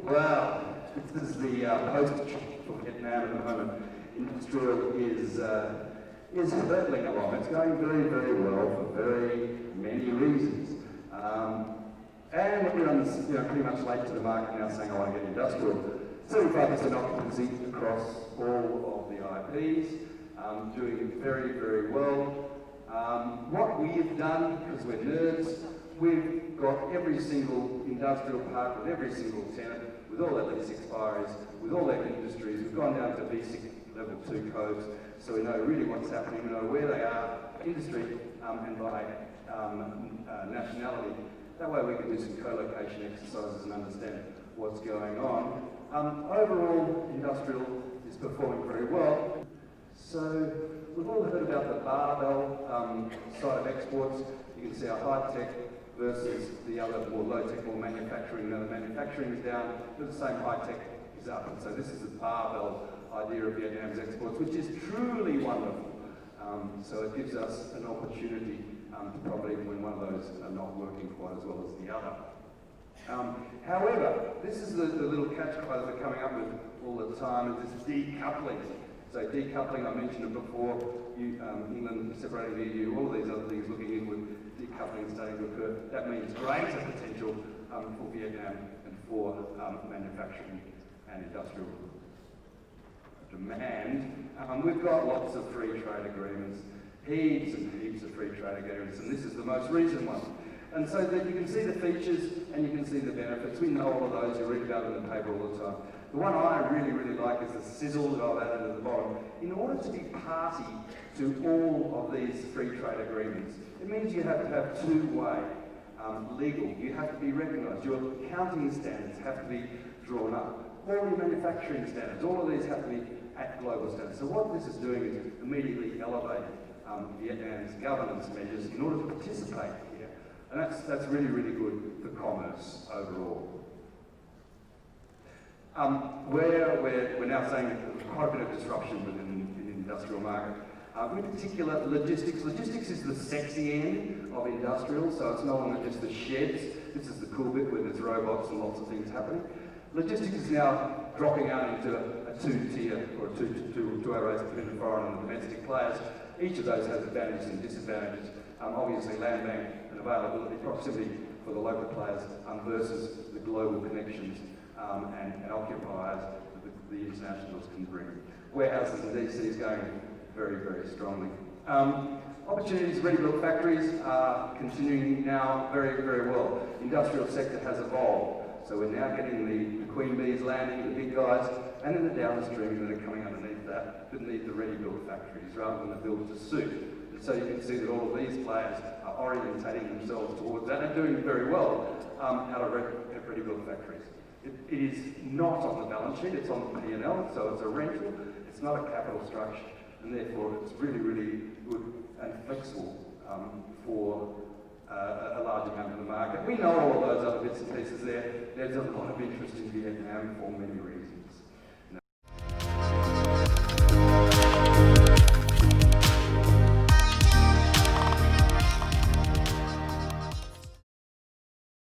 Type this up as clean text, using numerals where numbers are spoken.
Well, this is the post for Vietnam at the moment. Industrial is hurtling along. It's going very, very well for very many reasons. And everyone's pretty much late to the market now saying, I want to get industrial. 75% occupancy across all of the IPs, doing very, very well. What we've done, because we're nerds, we've got every single industrial park with every single tenant, with all their lease expiries, with all their industries. We've gone down to basic level 2 codes, so we know really what's happening, we know where they are, industry, and by nationality. That way we can do some co-location exercises and understand what's going on. Overall, industrial is performing very well. So we've all heard about the barbell side of exports. You can see our high-tech versus the other more low-tech, more manufacturing. Now the manufacturing is down, but the same high-tech is up. And so this is the barbell idea of Vietnam's exports, which is truly wonderful. So it gives us an opportunity to probably when one of those are not working quite as well as the other. However, this is the little catch cry that we're coming up with all the time, is this decoupling. So decoupling, I mentioned it before, England separating the EU, all of these other things looking in with decoupling starting to occur. That means greater potential for Vietnam and for manufacturing and industrial demand. We've got lots of free trade agreements, heaps and heaps of free trade agreements, and this is the most recent one. And so that you can see the features and you can see the benefits. We know all of those, you read about them in the paper all the time. The one I really, really like is the sizzle that I've added at the bottom. In order to be party to all of these free trade agreements, it means you have to have two-way legal. You have to be recognised. Your accounting standards have to be drawn up. All your manufacturing standards, all of these have to be at global standards. So what this is doing is immediately elevating Vietnam's governance measures in order to participate here. And that's really, really good for commerce overall. We're now saying that there's quite a bit of disruption within the industrial market. In particular, logistics. Logistics is the sexy end of industrial, so it's no longer just the sheds. This is the cool bit where there's robots and lots of things happening. Logistics is now dropping out into a two-tier or a two-way race between the foreign and the domestic players. Each of those has advantages and disadvantages. Obviously, land bank and availability, proximity for the local players versus the global connections and occupiers that the internationals can bring. Warehouses and DCs going very, very strongly. Opportunities, ready-built factories are continuing now very, very well. Industrial sector has evolved. So we're now getting the queen bees landing, the big guys, and then the downstream that are coming underneath that, beneath the ready-built factories rather than the build-to-suit. And so you can see that all of these players are orientating themselves towards that and doing very well out of ready-built factories. It is not on the balance sheet, it's on the P&L, so it's a rental, it's not a capital structure, and therefore it's really, really good and flexible for a large amount of the market. We know all of those other bits and pieces there. There's a lot of interest in Vietnam for many reasons.